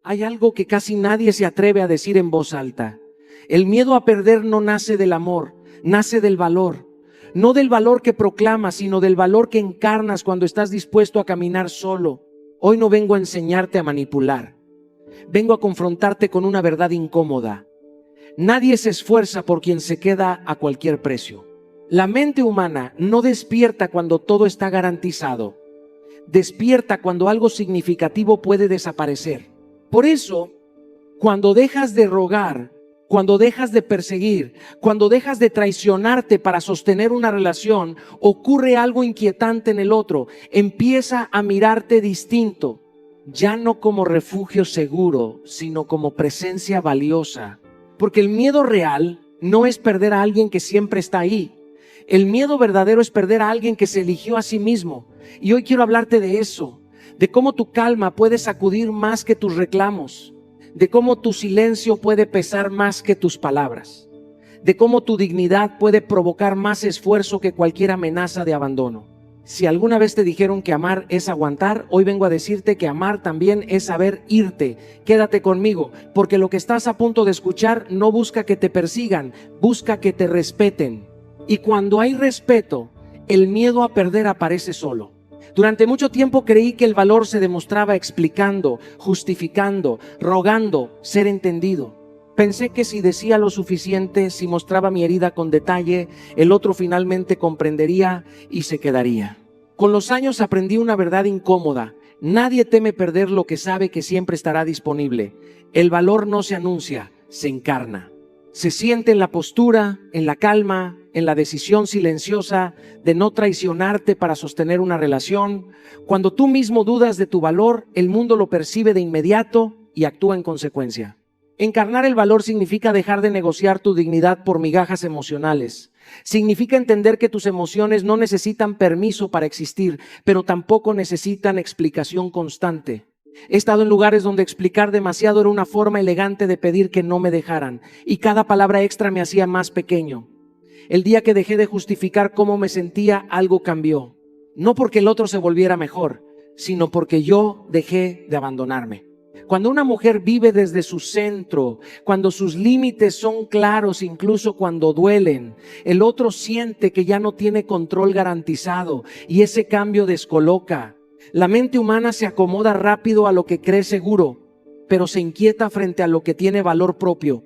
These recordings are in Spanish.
Hay algo que casi nadie se atreve a decir en voz alta. El miedo a perder no nace del amor, nace del valor. No del valor que proclamas, sino del valor que encarnas cuando estás dispuesto a caminar solo. Hoy no vengo a enseñarte a manipular. Vengo a confrontarte con una verdad incómoda. Nadie se esfuerza por quien se queda a cualquier precio. La mente humana no despierta cuando todo está garantizado. Despierta cuando algo significativo puede desaparecer. Por eso, cuando dejas de rogar, cuando dejas de perseguir, cuando dejas de traicionarte para sostener una relación, ocurre algo inquietante en el otro. Empieza a mirarte distinto, ya no como refugio seguro, sino como presencia valiosa. Porque el miedo real no es perder a alguien que siempre está ahí. El miedo verdadero es perder a alguien que se eligió a sí mismo. Y hoy quiero hablarte de eso, de cómo tu calma puede sacudir más que tus reclamos, de cómo tu silencio puede pesar más que tus palabras, de cómo tu dignidad puede provocar más esfuerzo que cualquier amenaza de abandono. Si alguna vez te dijeron que amar es aguantar, hoy vengo a decirte que amar también es saber irte. Quédate conmigo, porque lo que estás a punto de escuchar no busca que te persigan, busca que te respeten. Y cuando hay respeto, el miedo a perder aparece solo. Durante mucho tiempo creí que el valor se demostraba explicando, justificando, rogando ser entendido. Pensé que si decía lo suficiente, si mostraba mi herida con detalle, el otro finalmente comprendería y se quedaría. Con los años aprendí una verdad incómoda. Nadie teme perder lo que sabe que siempre estará disponible. El valor no se anuncia, se encarna. Se siente en la postura, en la calma, en la decisión silenciosa de no traicionarte para sostener una relación. Cuando tú mismo dudas de tu valor, el mundo lo percibe de inmediato y actúa en consecuencia. Encarnar el valor significa dejar de negociar tu dignidad por migajas emocionales. Significa entender que tus emociones no necesitan permiso para existir, pero tampoco necesitan explicación constante. He estado en lugares donde explicar demasiado era una forma elegante de pedir que no me dejaran, y cada palabra extra me hacía más pequeño. El día que dejé de justificar cómo me sentía, algo cambió. No porque el otro se volviera mejor, sino porque yo dejé de abandonarme. Cuando una mujer vive desde su centro, cuando sus límites son claros, incluso cuando duelen, el otro siente que ya no tiene control garantizado y ese cambio descoloca. La mente humana se acomoda rápido a lo que cree seguro, pero se inquieta frente a lo que tiene valor propio.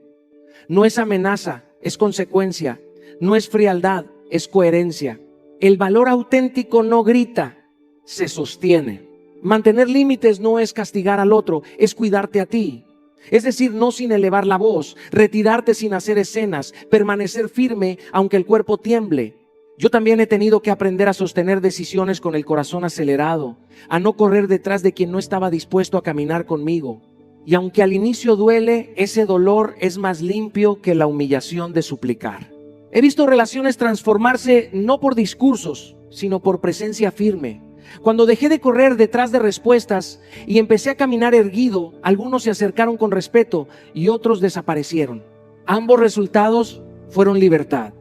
No es amenaza, es consecuencia. No es frialdad, es coherencia. El valor auténtico no grita, se sostiene. Mantener límites no es castigar al otro, es cuidarte a ti. Es decir, no sin elevar la voz, retirarte sin hacer escenas, permanecer firme aunque el cuerpo tiemble. Yo también he tenido que aprender a sostener decisiones con el corazón acelerado, a no correr detrás de quien no estaba dispuesto a caminar conmigo. Y aunque al inicio duele, ese dolor es más limpio que la humillación de suplicar. He visto relaciones transformarse no por discursos, sino por presencia firme. Cuando dejé de correr detrás de respuestas y empecé a caminar erguido, algunos se acercaron con respeto y otros desaparecieron. Ambos resultados fueron libertad.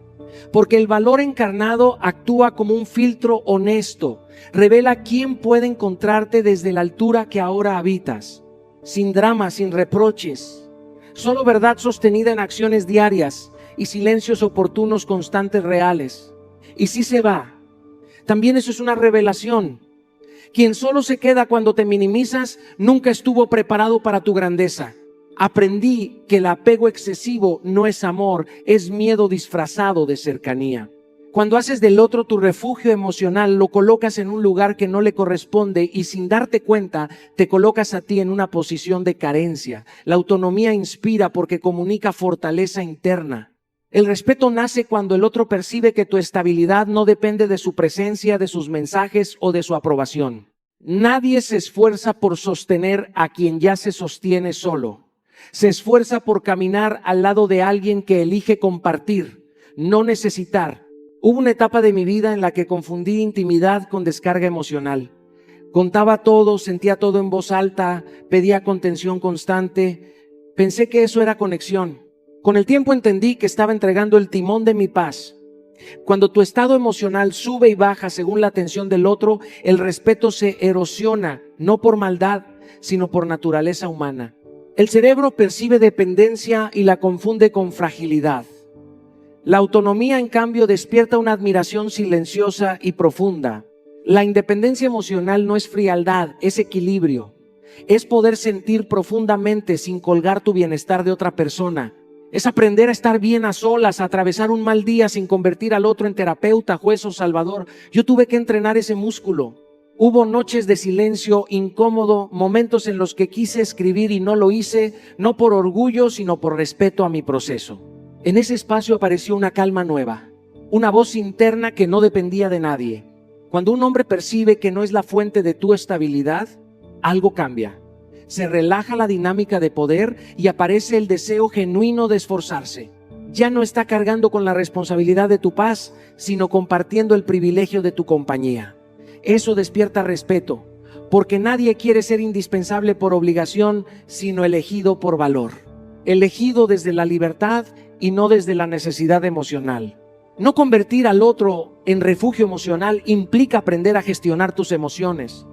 Porque el valor encarnado actúa como un filtro honesto. Revela quién puede encontrarte desde la altura que ahora habitas. Sin drama, sin reproches. Solo verdad sostenida en acciones diarias y silencios oportunos, constantes, reales. Y si se va, también eso es una revelación. Quien solo se queda cuando te minimizas, nunca estuvo preparado para tu grandeza. Aprendí que el apego excesivo no es amor, es miedo disfrazado de cercanía. Cuando haces del otro tu refugio emocional, lo colocas en un lugar que no le corresponde y sin darte cuenta, te colocas a ti en una posición de carencia. La autonomía inspira porque comunica fortaleza interna. El respeto nace cuando el otro percibe que tu estabilidad no depende de su presencia, de sus mensajes o de su aprobación. Nadie se esfuerza por sostener a quien ya se sostiene solo. Se esfuerza por caminar al lado de alguien que elige compartir, no necesitar. Hubo una etapa de mi vida en la que confundí intimidad con descarga emocional. Contaba todo, sentía todo en voz alta, pedía contención constante. Pensé que eso era conexión. Con el tiempo entendí que estaba entregando el timón de mi paz. Cuando tu estado emocional sube y baja según la atención del otro, el respeto se erosiona, no por maldad, sino por naturaleza humana. El cerebro percibe dependencia y la confunde con fragilidad. La autonomía, en cambio, despierta una admiración silenciosa y profunda. La independencia emocional no es frialdad, es equilibrio. Es poder sentir profundamente sin colgar tu bienestar de otra persona. Es aprender a estar bien a solas, a atravesar un mal día sin convertir al otro en terapeuta, juez o salvador. Yo tuve que entrenar ese músculo. Hubo noches de silencio incómodo, momentos en los que quise escribir y no lo hice, no por orgullo, sino por respeto a mi proceso. En ese espacio apareció una calma nueva, una voz interna que no dependía de nadie. Cuando un hombre percibe que no es la fuente de tu estabilidad, algo cambia. Se relaja la dinámica de poder y aparece el deseo genuino de esforzarse. Ya no está cargando con la responsabilidad de tu paz, sino compartiendo el privilegio de tu compañía. Eso despierta respeto, porque nadie quiere ser indispensable por obligación, sino elegido por valor. Elegido desde la libertad y no desde la necesidad emocional. No convertir al otro en refugio emocional implica aprender a gestionar tus emociones.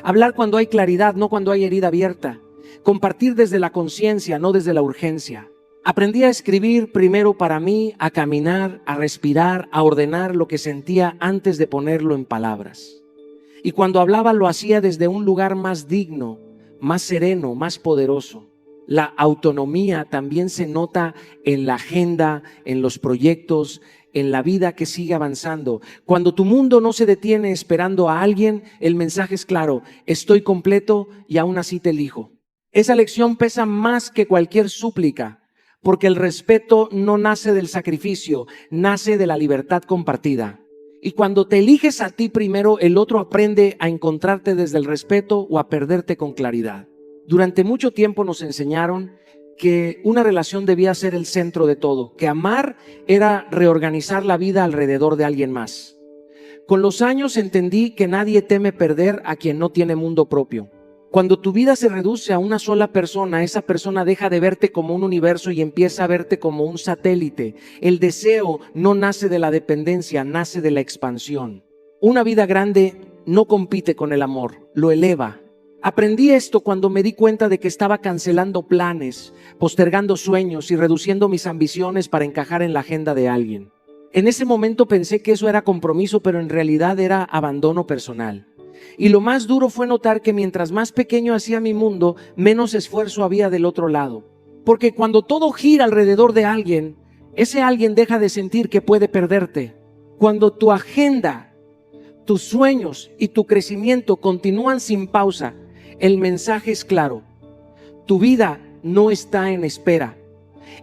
Hablar cuando hay claridad, no cuando hay herida abierta. Compartir desde la conciencia, no desde la urgencia. Aprendí a escribir primero para mí, a caminar, a respirar, a ordenar lo que sentía antes de ponerlo en palabras. Y cuando hablaba lo hacía desde un lugar más digno, más sereno, más poderoso. La autonomía también se nota en la agenda, en los proyectos, en la vida que sigue avanzando. Cuando tu mundo no se detiene esperando a alguien, el mensaje es claro: estoy completo y aún así te elijo. Esa lección pesa más que cualquier súplica, porque el respeto no nace del sacrificio, nace de la libertad compartida. Y cuando te eliges a ti primero, el otro aprende a encontrarte desde el respeto o a perderte con claridad. Durante mucho tiempo nos enseñaron que una relación debía ser el centro de todo, que amar era reorganizar la vida alrededor de alguien más. Con los años entendí que nadie teme perder a quien no tiene mundo propio. Cuando tu vida se reduce a una sola persona, esa persona deja de verte como un universo y empieza a verte como un satélite. El deseo no nace de la dependencia, nace de la expansión. Una vida grande no compite con el amor, lo eleva. Aprendí esto cuando me di cuenta de que estaba cancelando planes, postergando sueños y reduciendo mis ambiciones para encajar en la agenda de alguien. En ese momento pensé que eso era compromiso, pero en realidad era abandono personal. Y lo más duro fue notar que mientras más pequeño hacía mi mundo, menos esfuerzo había del otro lado. Porque cuando todo gira alrededor de alguien, ese alguien deja de sentir que puede perderte. Cuando tu agenda, tus sueños y tu crecimiento continúan sin pausa, el mensaje es claro: tu vida no está en espera.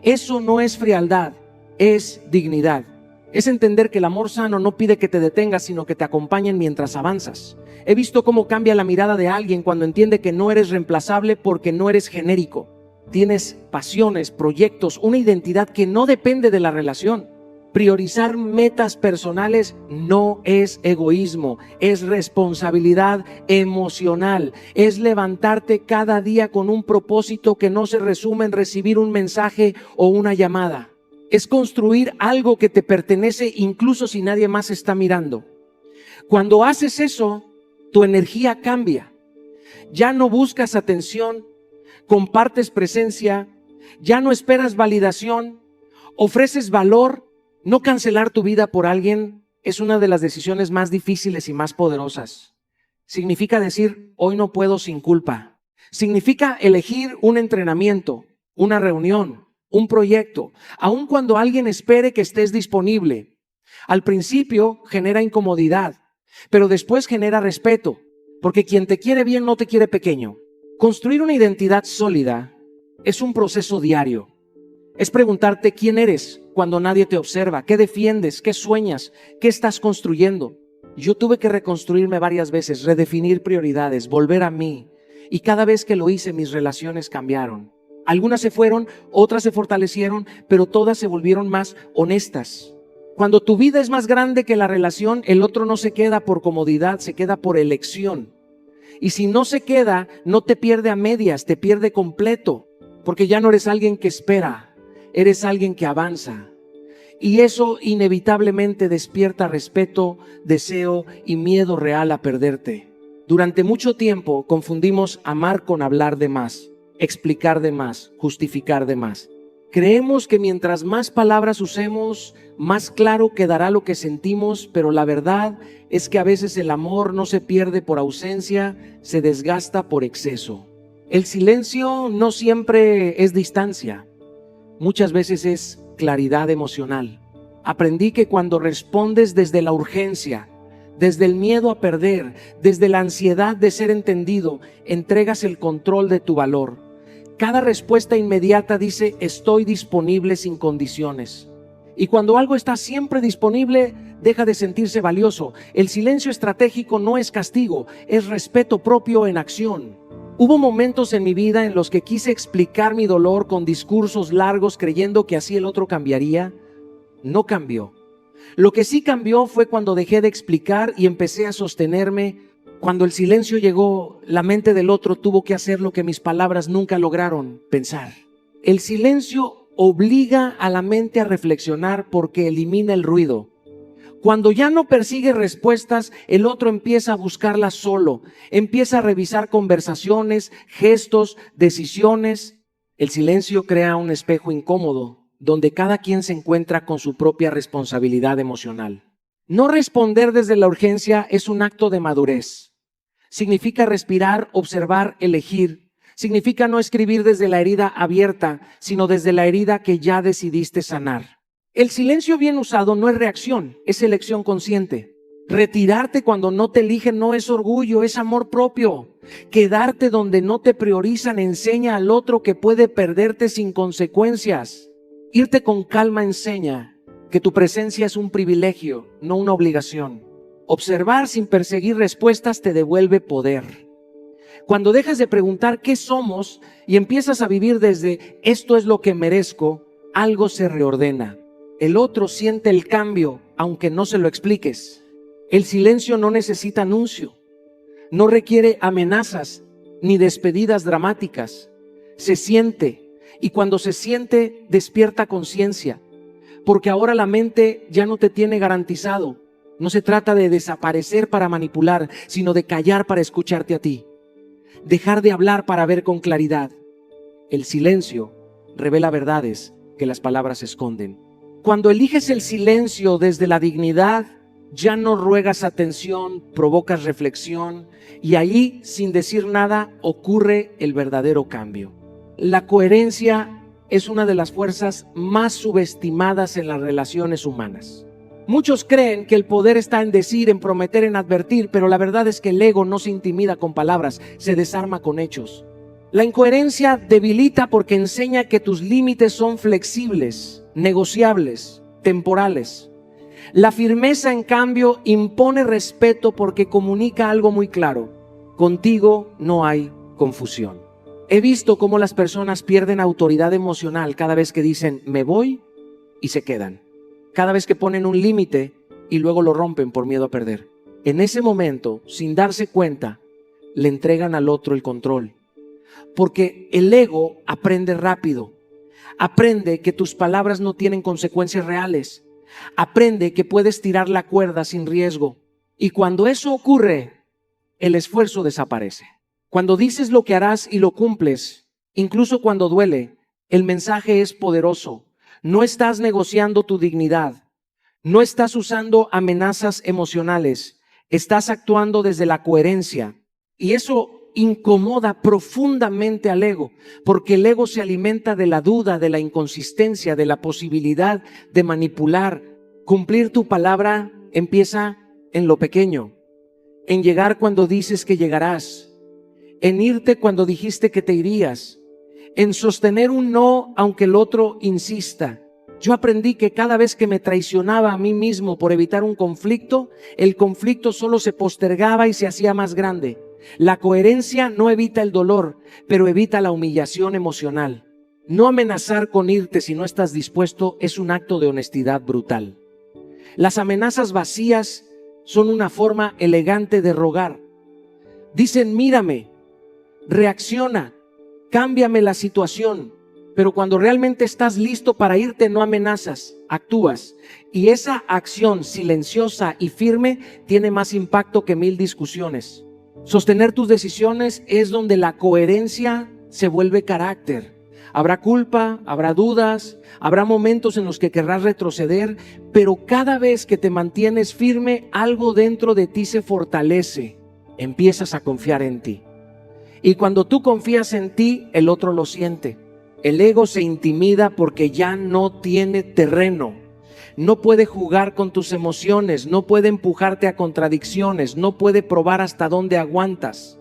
Eso no es frialdad, es dignidad. Es entender que el amor sano no pide que te detengas, sino que te acompañen mientras avanzas. He visto cómo cambia la mirada de alguien cuando entiende que no eres reemplazable porque no eres genérico. Tienes pasiones, proyectos, una identidad que no depende de la relación. Priorizar metas personales no es egoísmo, es responsabilidad emocional. Es levantarte cada día con un propósito que no se resume en recibir un mensaje o una llamada. Es construir algo que te pertenece incluso si nadie más está mirando. Cuando haces eso, tu energía cambia. Ya no buscas atención, compartes presencia, ya no esperas validación, ofreces valor. No cancelar tu vida por alguien es una de las decisiones más difíciles y más poderosas. Significa decir: hoy no puedo sin culpa. Significa elegir un entrenamiento, una reunión, un proyecto, aun cuando alguien espere que estés disponible. Al principio genera incomodidad, pero después genera respeto, porque quien te quiere bien no te quiere pequeño. Construir una identidad sólida es un proceso diario. Es preguntarte quién eres cuando nadie te observa, qué defiendes, qué sueñas, qué estás construyendo. Yo tuve que reconstruirme varias veces, redefinir prioridades, volver a mí, y cada vez que lo hice mis relaciones cambiaron. Algunas se fueron, otras se fortalecieron, pero todas se volvieron más honestas. Cuando tu vida es más grande que la relación, el otro no se queda por comodidad, se queda por elección. Y si no se queda, no te pierde a medias, te pierde completo, porque ya no eres alguien que espera, eres alguien que avanza. Y eso inevitablemente despierta respeto, deseo y miedo real a perderte. Durante mucho tiempo confundimos amar con hablar de más. explicar de más, justificar de más. Creemos que mientras más palabras usemos, más claro quedará lo que sentimos, pero la verdad es que a veces el amor no se pierde por ausencia, se desgasta por exceso. El silencio no siempre es distancia, muchas veces es claridad emocional. Aprendí que cuando respondes desde la urgencia, desde el miedo a perder, desde la ansiedad de ser entendido, entregas el control de tu valor. Cada respuesta inmediata dice: estoy disponible sin condiciones. Y cuando algo está siempre disponible, deja de sentirse valioso. El silencio estratégico no es castigo, es respeto propio en acción. Hubo momentos en mi vida en los que quise explicar mi dolor con discursos largos creyendo que así el otro cambiaría. No cambió. Lo que sí cambió fue cuando dejé de explicar y empecé a sostenerme. Cuando el silencio llegó, la mente del otro tuvo que hacer lo que mis palabras nunca lograron: pensar. El silencio obliga a la mente a reflexionar porque elimina el ruido. Cuando ya no persigue respuestas, el otro empieza a buscarlas solo, empieza a revisar conversaciones, gestos, decisiones. El silencio crea un espejo incómodo, donde cada quien se encuentra con su propia responsabilidad emocional. No responder desde la urgencia es un acto de madurez. Significa respirar, observar, elegir. Significa no escribir desde la herida abierta, sino desde la herida que ya decidiste sanar. El silencio bien usado no es reacción, es elección consciente. Retirarte cuando no te eligen no es orgullo, es amor propio. Quedarte donde no te priorizan enseña al otro que puede perderte sin consecuencias. Irte con calma enseña que tu presencia es un privilegio, no una obligación. Observar sin perseguir respuestas te devuelve poder. Cuando dejas de preguntar qué somos y empiezas a vivir desde esto es lo que merezco, algo se reordena. El otro siente el cambio, aunque no se lo expliques. El silencio no necesita anuncio, no requiere amenazas ni despedidas dramáticas. Se siente, y cuando se siente, despierta conciencia, porque ahora la mente ya no te tiene garantizado. No se trata de desaparecer para manipular, sino de callar para escucharte a ti. Dejar de hablar para ver con claridad. El silencio revela verdades que las palabras esconden. Cuando eliges el silencio desde la dignidad, ya no ruegas atención, provocas reflexión, y ahí, sin decir nada, ocurre el verdadero cambio. La coherencia es una de las fuerzas más subestimadas en las relaciones humanas. Muchos creen que el poder está en decir, en prometer, en advertir, pero la verdad es que el ego no se intimida con palabras, se desarma con hechos. La incoherencia debilita porque enseña que tus límites son flexibles, negociables, temporales. La firmeza, en cambio, impone respeto porque comunica algo muy claro: contigo no hay confusión. He visto cómo las personas pierden autoridad emocional cada vez que dicen me voy y se quedan. Cada vez que ponen un límite y luego lo rompen por miedo a perder. En ese momento, sin darse cuenta, le entregan al otro el control. Porque el ego aprende rápido. Aprende que tus palabras no tienen consecuencias reales. Aprende que puedes tirar la cuerda sin riesgo. Y cuando eso ocurre, el esfuerzo desaparece. Cuando dices lo que harás y lo cumples, incluso cuando duele, el mensaje es poderoso. No estás negociando tu dignidad. No estás usando amenazas emocionales. Estás actuando desde la coherencia. Y eso incomoda profundamente al ego, porque el ego se alimenta de la duda, de la inconsistencia, de la posibilidad de manipular. Cumplir tu palabra empieza en lo pequeño, en llegar cuando dices que llegarás, en irte cuando dijiste que te irías, en sostener un no aunque el otro insista. Yo aprendí que cada vez que me traicionaba a mí mismo por evitar un conflicto, el conflicto solo se postergaba y se hacía más grande. La coherencia no evita el dolor, pero evita la humillación emocional. No amenazar con irte si no estás dispuesto es un acto de honestidad brutal. Las amenazas vacías son una forma elegante de rogar. Dicen mírame, reacciona, cámbiame la situación. Pero cuando realmente estás listo para irte, no amenazas, actúas. Y esa acción silenciosa y firme tiene más impacto que 1000 discusiones. Sostener tus decisiones es donde la coherencia se vuelve carácter. Habrá culpa, habrá dudas, habrá momentos en los que querrás retroceder, pero cada vez que te mantienes firme, algo dentro de ti se fortalece. Empiezas a confiar en ti. Y cuando tú confías en ti, el otro lo siente. El ego se intimida porque ya no tiene terreno. No puede jugar con tus emociones, no puede empujarte a contradicciones, no puede probar hasta dónde aguantas.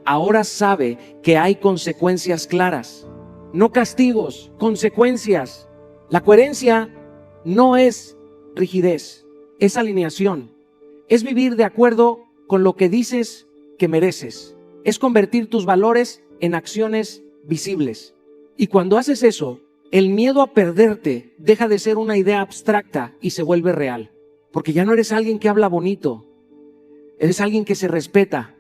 Ahora sabe que hay consecuencias claras. No castigos, consecuencias. La coherencia no es rigidez, es alineación. Es vivir de acuerdo con lo que dices que mereces. Es convertir tus valores en acciones visibles. Y cuando haces eso, el miedo a perderte deja de ser una idea abstracta y se vuelve real. Porque ya no eres alguien que habla bonito, eres alguien que se respeta.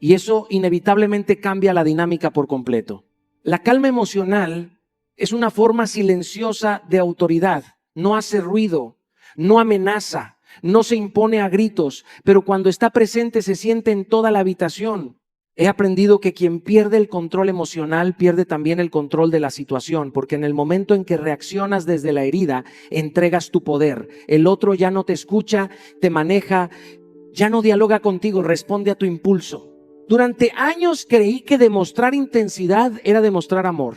Y eso inevitablemente cambia la dinámica por completo. La calma emocional es una forma silenciosa de autoridad. No hace ruido, no amenaza, no se impone a gritos, pero cuando está presente se siente en toda la habitación. He aprendido que quien pierde el control emocional pierde también el control de la situación, porque en el momento en que reaccionas desde la herida, entregas tu poder. El otro ya no te escucha, te maneja, ya no dialoga contigo, responde a tu impulso. Durante años creí que demostrar intensidad era demostrar amor.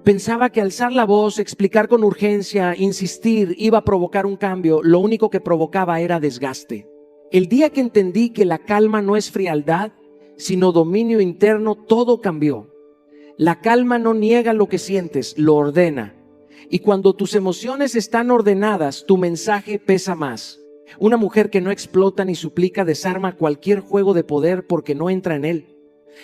Pensaba que alzar la voz, explicar con urgencia, insistir, iba a provocar un cambio. Lo único que provocaba era desgaste. El día que entendí que la calma no es frialdad, sino dominio interno, todo cambió. La calma no niega lo que sientes, lo ordena. Y cuando tus emociones están ordenadas, tu mensaje pesa más. Una mujer que no explota ni suplica desarma cualquier juego de poder porque no entra en él.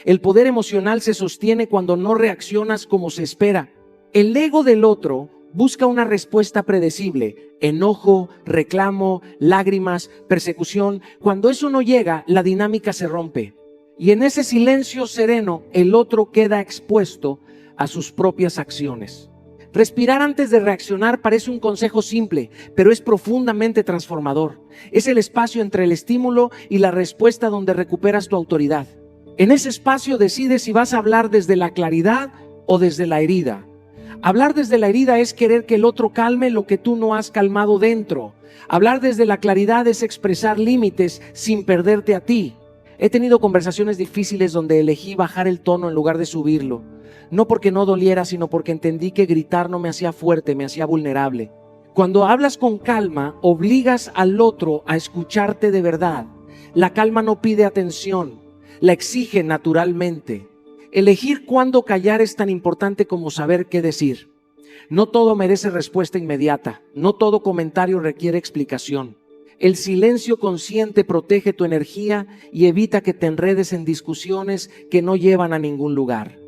El poder emocional se sostiene cuando no reaccionas como se espera. El ego del otro busca una respuesta predecible: enojo, reclamo, lágrimas, persecución. Cuando eso no llega, la dinámica se rompe. Y en ese silencio sereno, el otro queda expuesto a sus propias acciones. Respirar antes de reaccionar parece un consejo simple, pero es profundamente transformador. Es el espacio entre el estímulo y la respuesta donde recuperas tu autoridad. En ese espacio decides si vas a hablar desde la claridad o desde la herida. Hablar desde la herida es querer que el otro calme lo que tú no has calmado dentro. Hablar desde la claridad es expresar límites sin perderte a ti. He tenido conversaciones difíciles donde elegí bajar el tono en lugar de subirlo. No porque no doliera, sino porque entendí que gritar no me hacía fuerte, me hacía vulnerable. Cuando hablas con calma, obligas al otro a escucharte de verdad. La calma no pide atención, la exige naturalmente. Elegir cuándo callar es tan importante como saber qué decir. No todo merece respuesta inmediata, no todo comentario requiere explicación. El silencio consciente protege tu energía y evita que te enredes en discusiones que no llevan a ningún lugar.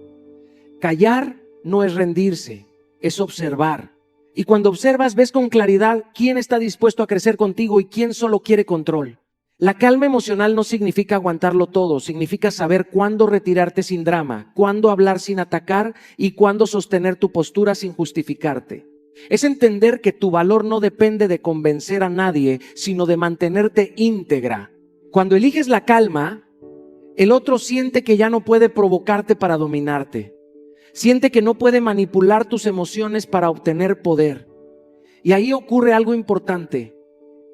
Callar no es rendirse, es observar. Y cuando observas, ves con claridad quién está dispuesto a crecer contigo y quién solo quiere control. La calma emocional no significa aguantarlo todo, significa saber cuándo retirarte sin drama, cuándo hablar sin atacar y cuándo sostener tu postura sin justificarte. Es entender que tu valor no depende de convencer a nadie, sino de mantenerte íntegra. Cuando eliges la calma, el otro siente que ya no puede provocarte para dominarte. Siente que no puede manipular tus emociones para obtener poder. Y ahí ocurre algo importante.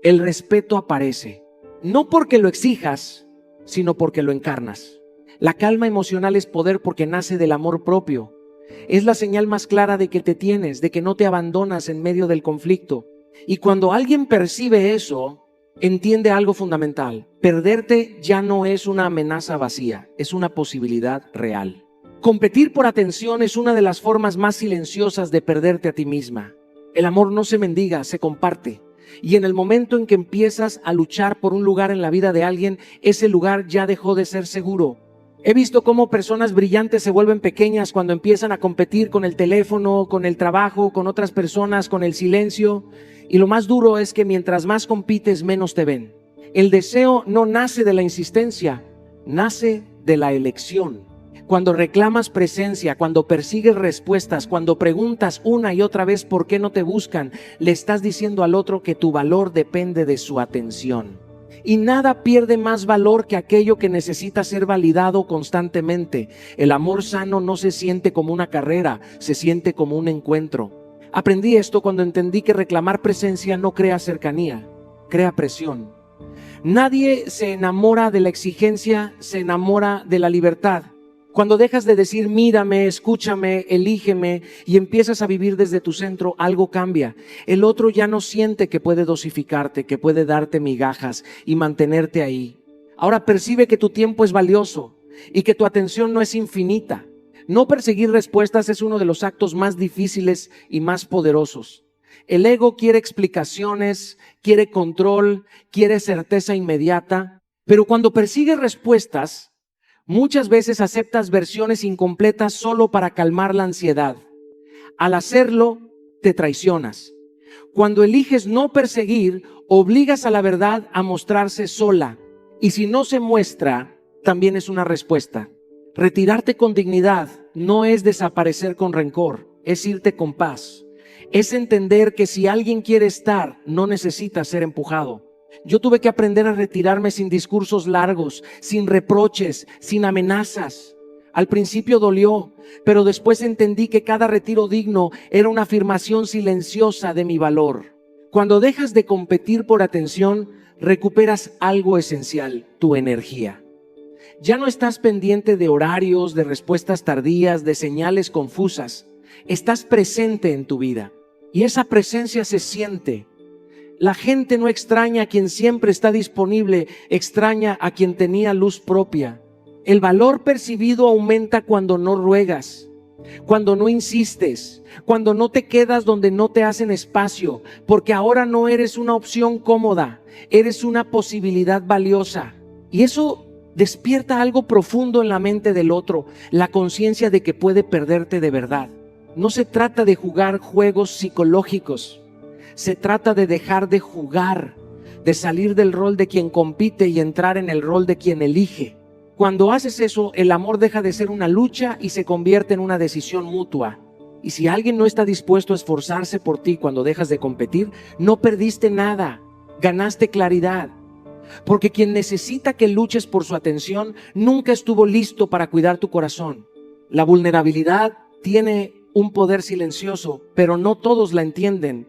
El respeto aparece. No porque lo exijas, sino porque lo encarnas. La calma emocional es poder porque nace del amor propio. Es la señal más clara de que te tienes, de que no te abandonas en medio del conflicto. Y cuando alguien percibe eso, entiende algo fundamental. Perderte ya no es una amenaza vacía, es una posibilidad real. Competir por atención es una de las formas más silenciosas de perderte a ti misma. El amor no se mendiga, se comparte. Y en el momento en que empiezas a luchar por un lugar en la vida de alguien, ese lugar ya dejó de ser seguro. He visto cómo personas brillantes se vuelven pequeñas cuando empiezan a competir con el teléfono, con el trabajo, con otras personas, con el silencio. Y lo más duro es que mientras más compites, menos te ven. El deseo no nace de la insistencia, nace de la elección. Cuando reclamas presencia, cuando persigues respuestas, cuando preguntas una y otra vez por qué no te buscan, le estás diciendo al otro que tu valor depende de su atención. Y nada pierde más valor que aquello que necesita ser validado constantemente. El amor sano no se siente como una carrera, se siente como un encuentro. Aprendí esto cuando entendí que reclamar presencia no crea cercanía, crea presión. Nadie se enamora de la exigencia, se enamora de la libertad. Cuando dejas de decir mírame, escúchame, elígeme y empiezas a vivir desde tu centro, algo cambia. El otro ya no siente que puede dosificarte, que puede darte migajas y mantenerte ahí. Ahora percibe que tu tiempo es valioso y que tu atención no es infinita. No perseguir respuestas es uno de los actos más difíciles y más poderosos. El ego quiere explicaciones, quiere control, quiere certeza inmediata, pero cuando persigues respuestas, muchas veces aceptas versiones incompletas solo para calmar la ansiedad. Al hacerlo, te traicionas. Cuando eliges no perseguir, obligas a la verdad a mostrarse sola. Y si no se muestra, también es una respuesta. Retirarte con dignidad no es desaparecer con rencor, es irte con paz. Es entender que si alguien quiere estar, no necesita ser empujado. Yo tuve que aprender a retirarme sin discursos largos, sin reproches, sin amenazas. Al principio dolió, pero después entendí que cada retiro digno era una afirmación silenciosa de mi valor. Cuando dejas de competir por atención, recuperas algo esencial, tu energía. Ya no estás pendiente de horarios, de respuestas tardías, de señales confusas. Estás presente en tu vida y esa presencia se siente. La gente no extraña a quien siempre está disponible, extraña a quien tenía luz propia. El valor percibido aumenta cuando no ruegas, cuando no insistes, cuando no te quedas donde no te hacen espacio, porque ahora no eres una opción cómoda, eres una posibilidad valiosa. Y eso despierta algo profundo en la mente del otro, la conciencia de que puede perderte de verdad. No se trata de jugar juegos psicológicos. Se trata de dejar de jugar, de salir del rol de quien compite y entrar en el rol de quien elige. Cuando haces eso, el amor deja de ser una lucha y se convierte en una decisión mutua. Y si alguien no está dispuesto a esforzarse por ti cuando dejas de competir, no perdiste nada, ganaste claridad. Porque quien necesita que luches por su atención nunca estuvo listo para cuidar tu corazón. La vulnerabilidad tiene un poder silencioso, pero no todos la entienden.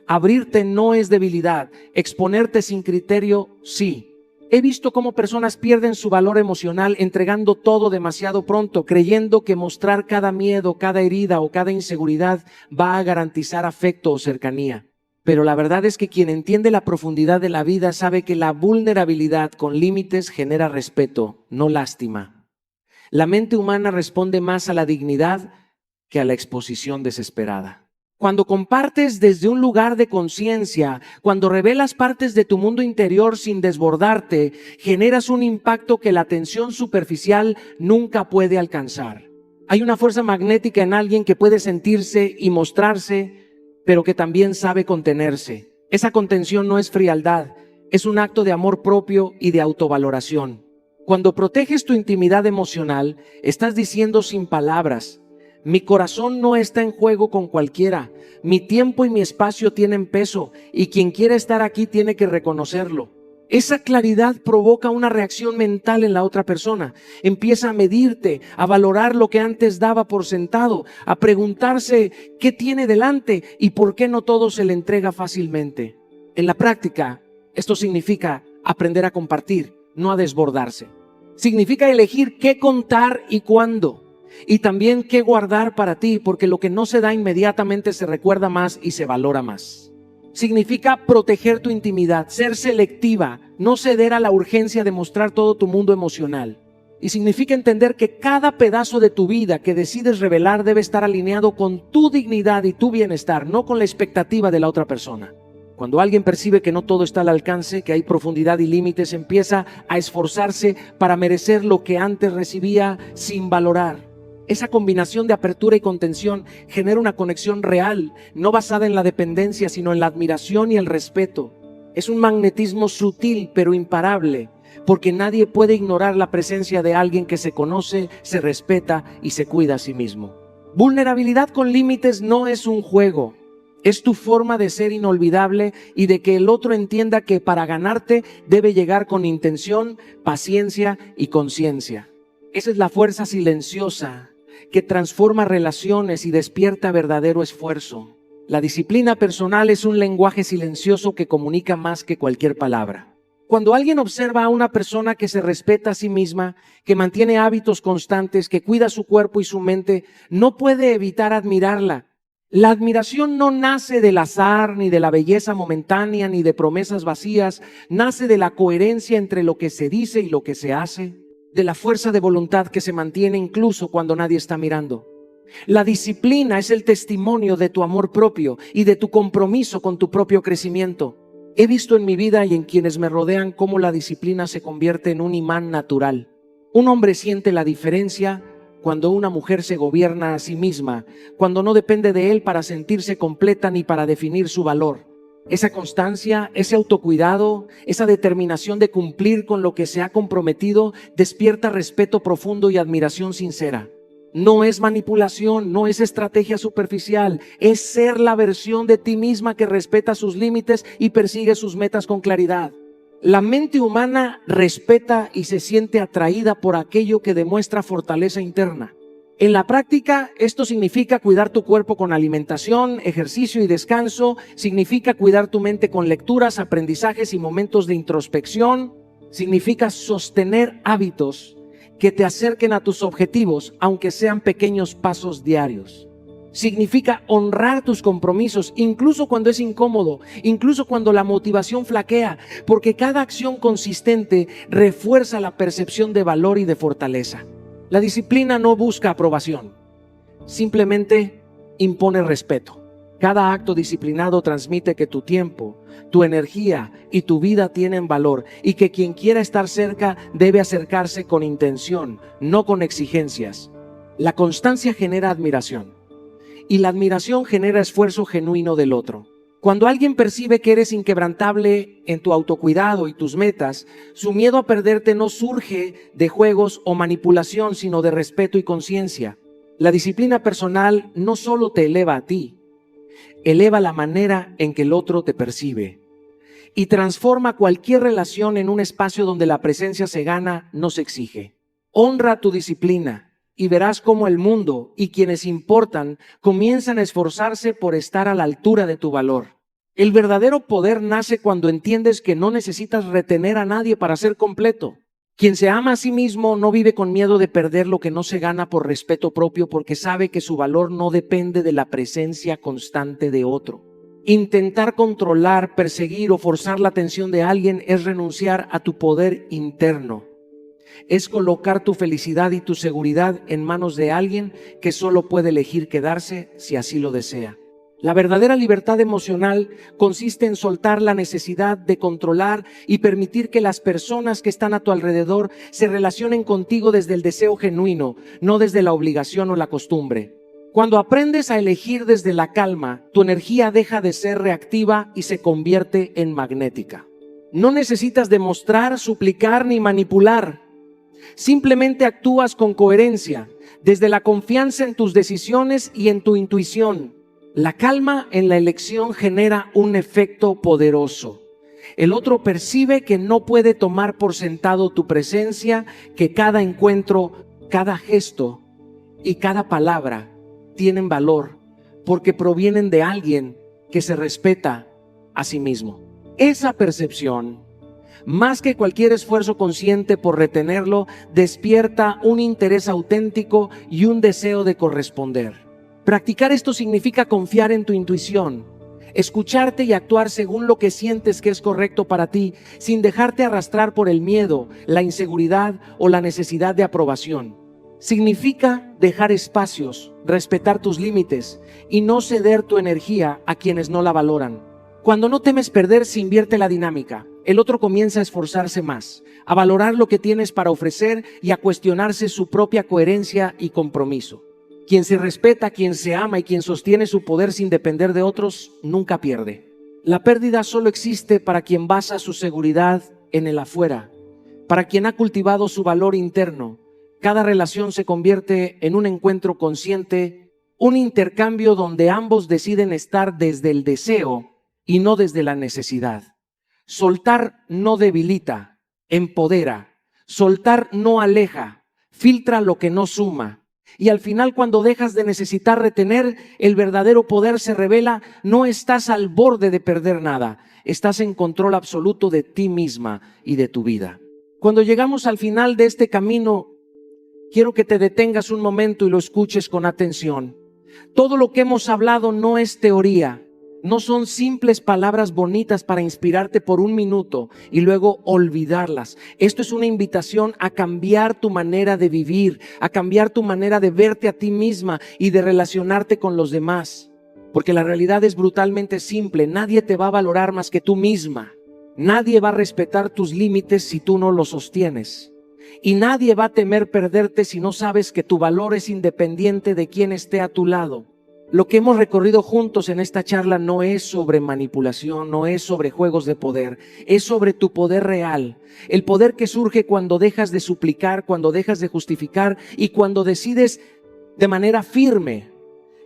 Abrirte no es debilidad, exponerte sin criterio, sí. He visto cómo personas pierden su valor emocional entregando todo demasiado pronto, creyendo que mostrar cada miedo, cada herida o cada inseguridad va a garantizar afecto o cercanía. Pero la verdad es que quien entiende la profundidad de la vida sabe que la vulnerabilidad con límites genera respeto, no lástima. La mente humana responde más a la dignidad que a la exposición desesperada. Cuando compartes desde un lugar de conciencia, cuando revelas partes de tu mundo interior sin desbordarte, generas un impacto que la atención superficial nunca puede alcanzar. Hay una fuerza magnética en alguien que puede sentirse y mostrarse, pero que también sabe contenerse. Esa contención no es frialdad, es un acto de amor propio y de autovaloración. Cuando proteges tu intimidad emocional, estás diciendo sin palabras: mi corazón no está en juego con cualquiera. Mi tiempo y mi espacio tienen peso y quien quiera estar aquí tiene que reconocerlo. Esa claridad provoca una reacción mental en la otra persona. Empieza a medirte, a valorar lo que antes daba por sentado, a preguntarse qué tiene delante y por qué no todo se le entrega fácilmente. En la práctica, esto significa aprender a compartir, no a desbordarse. Significa elegir qué contar y cuándo. Y también qué guardar para ti, porque lo que no se da inmediatamente se recuerda más y se valora más. Significa proteger tu intimidad, ser selectiva, no ceder a la urgencia de mostrar todo tu mundo emocional. Y significa entender que cada pedazo de tu vida que decides revelar debe estar alineado con tu dignidad y tu bienestar, no con la expectativa de la otra persona. Cuando alguien percibe que no todo está al alcance, que hay profundidad y límites, empieza a esforzarse para merecer lo que antes recibía sin valorar. Esa combinación de apertura y contención genera una conexión real, no basada en la dependencia, sino en la admiración y el respeto. Es un magnetismo sutil pero imparable, porque nadie puede ignorar la presencia de alguien que se conoce, se respeta y se cuida a sí mismo. Vulnerabilidad con límites no es un juego, Es tu forma de ser inolvidable y de que el otro entienda que para ganarte debe llegar con intención, paciencia y conciencia. Esa es la fuerza silenciosa que transforma relaciones y despierta verdadero esfuerzo. La disciplina personal es un lenguaje silencioso que comunica más que cualquier palabra. Cuando alguien observa a una persona que se respeta a sí misma, que mantiene hábitos constantes, que cuida su cuerpo y su mente, no puede evitar admirarla. La admiración no nace del azar, ni de la belleza momentánea, ni de promesas vacías. Nace de la coherencia entre lo que se dice y lo que se hace, de la fuerza de voluntad que se mantiene incluso cuando nadie está mirando. La disciplina es el testimonio de tu amor propio y de tu compromiso con tu propio crecimiento. He visto en mi vida y en quienes me rodean cómo la disciplina se convierte en un imán natural. Un hombre siente la diferencia cuando una mujer se gobierna a sí misma, cuando no depende de él para sentirse completa ni para definir su valor. Esa constancia, ese autocuidado, esa determinación de cumplir con lo que se ha comprometido despierta respeto profundo y admiración sincera. No es manipulación, no es estrategia superficial, es ser la versión de ti misma que respeta sus límites y persigue sus metas con claridad. La mente humana respeta y se siente atraída por aquello que demuestra fortaleza interna. En la práctica, esto significa cuidar tu cuerpo con alimentación, ejercicio y descanso, significa cuidar tu mente con lecturas, aprendizajes y momentos de introspección, significa sostener hábitos que te acerquen a tus objetivos, aunque sean pequeños pasos diarios. Significa honrar tus compromisos, incluso cuando es incómodo, incluso cuando la motivación flaquea, porque cada acción consistente refuerza la percepción de valor y de fortaleza. La disciplina no busca aprobación, simplemente impone respeto. Cada acto disciplinado transmite que tu tiempo, tu energía y tu vida tienen valor y que quien quiera estar cerca debe acercarse con intención, no con exigencias. La constancia genera admiración y la admiración genera esfuerzo genuino del otro. Cuando alguien percibe que eres inquebrantable en tu autocuidado y tus metas, su miedo a perderte no surge de juegos o manipulación, sino de respeto y conciencia. La disciplina personal no solo te eleva a ti, eleva la manera en que el otro te percibe y transforma cualquier relación en un espacio donde la presencia se gana, no se exige. Honra tu disciplina y verás cómo el mundo y quienes importan comienzan a esforzarse por estar a la altura de tu valor. El verdadero poder nace cuando entiendes que no necesitas retener a nadie para ser completo. Quien se ama a sí mismo no vive con miedo de perder lo que no se gana por respeto propio, porque sabe que su valor no depende de la presencia constante de otro. Intentar controlar, perseguir o forzar la atención de alguien es renunciar a tu poder interno. Es colocar tu felicidad y tu seguridad en manos de alguien que solo puede elegir quedarse si así lo desea. La verdadera libertad emocional consiste en soltar la necesidad de controlar y permitir que las personas que están a tu alrededor se relacionen contigo desde el deseo genuino, no desde la obligación o la costumbre. Cuando aprendes a elegir desde la calma, tu energía deja de ser reactiva y se convierte en magnética. No necesitas demostrar, suplicar ni manipular. Simplemente actúas con coherencia, desde la confianza en tus decisiones y en tu intuición. La calma en la elección genera un efecto poderoso. El otro percibe que no puede tomar por sentado tu presencia, que cada encuentro, cada gesto y cada palabra tienen valor porque provienen de alguien que se respeta a sí mismo. Esa percepción, más que cualquier esfuerzo consciente por retenerlo, despierta un interés auténtico y un deseo de corresponder. Practicar esto significa confiar en tu intuición, escucharte y actuar según lo que sientes que es correcto para ti, sin dejarte arrastrar por el miedo, la inseguridad o la necesidad de aprobación. Significa dejar espacios, respetar tus límites y no ceder tu energía a quienes no la valoran. Cuando no temes perder, se invierte la dinámica. El otro comienza a esforzarse más, a valorar lo que tienes para ofrecer y a cuestionarse su propia coherencia y compromiso. Quien se respeta, quien se ama y quien sostiene su poder sin depender de otros, nunca pierde. La pérdida solo existe para quien basa su seguridad en el afuera, para quien ha cultivado su valor interno. Cada relación se convierte en un encuentro consciente, un intercambio donde ambos deciden estar desde el deseo y no desde la necesidad. Soltar no debilita, empodera. Soltar no aleja, filtra lo que no suma. Y al final, cuando dejas de necesitar retener, el verdadero poder se revela. No estás al borde de perder nada, estás en control absoluto de ti misma y de tu vida. Cuando llegamos al final de este camino, quiero que te detengas un momento y lo escuches con atención. Todo lo que hemos hablado no es teoría, no son simples palabras bonitas para inspirarte por un minuto y luego olvidarlas. Esto es una invitación a cambiar tu manera de vivir, a cambiar tu manera de verte a ti misma y de relacionarte con los demás. Porque la realidad es brutalmente simple, nadie te va a valorar más que tú misma. Nadie va a respetar tus límites si tú no los sostienes. Y nadie va a temer perderte si no sabes que tu valor es independiente de quién esté a tu lado. Lo que hemos recorrido juntos en esta charla no es sobre manipulación, no es sobre juegos de poder, es sobre tu poder real. El poder que surge cuando dejas de suplicar, cuando dejas de justificar y cuando decides de manera firme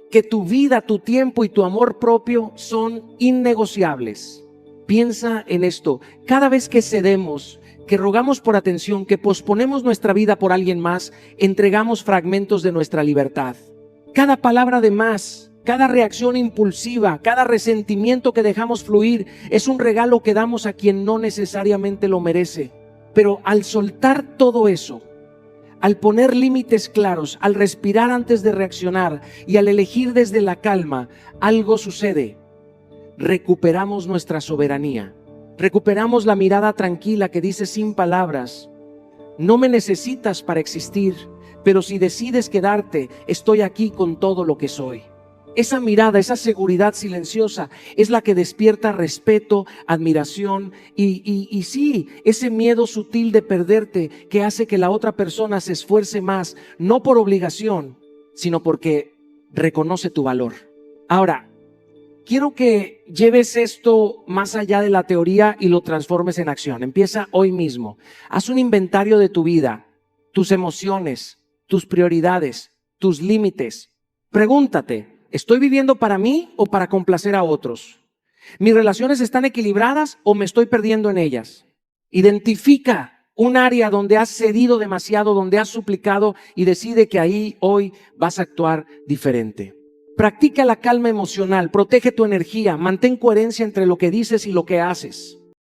que tu vida, tu tiempo y tu amor propio son innegociables. Piensa en esto, cada vez que cedemos, que rogamos por atención, que posponemos nuestra vida por alguien más, entregamos fragmentos de nuestra libertad. Cada palabra de más, cada reacción impulsiva, cada resentimiento que dejamos fluir es un regalo que damos a quien no necesariamente lo merece. Pero al soltar todo eso, al poner límites claros, al respirar antes de reaccionar y al elegir desde la calma, algo sucede. Recuperamos nuestra soberanía. Recuperamos la mirada tranquila que dice sin palabras: no me necesitas para existir, pero si decides quedarte, estoy aquí con todo lo que soy. Esa mirada, esa seguridad silenciosa es la que despierta respeto, admiración y sí, ese miedo sutil de perderte que hace que la otra persona se esfuerce más, no por obligación, sino porque reconoce tu valor. Ahora, quiero que lleves esto más allá de la teoría y lo transformes en acción. Empieza hoy mismo. Haz un inventario de tu vida, tus emociones, tus prioridades, tus límites. Pregúntate: ¿estoy viviendo para mí o para complacer a otros? ¿Mis relaciones están equilibradas o me estoy perdiendo en ellas? Identifica un área donde has cedido demasiado, donde has suplicado, y decide que ahí hoy vas a actuar diferente. Practica la calma emocional, protege tu energía, mantén coherencia entre lo que dices y lo que haces.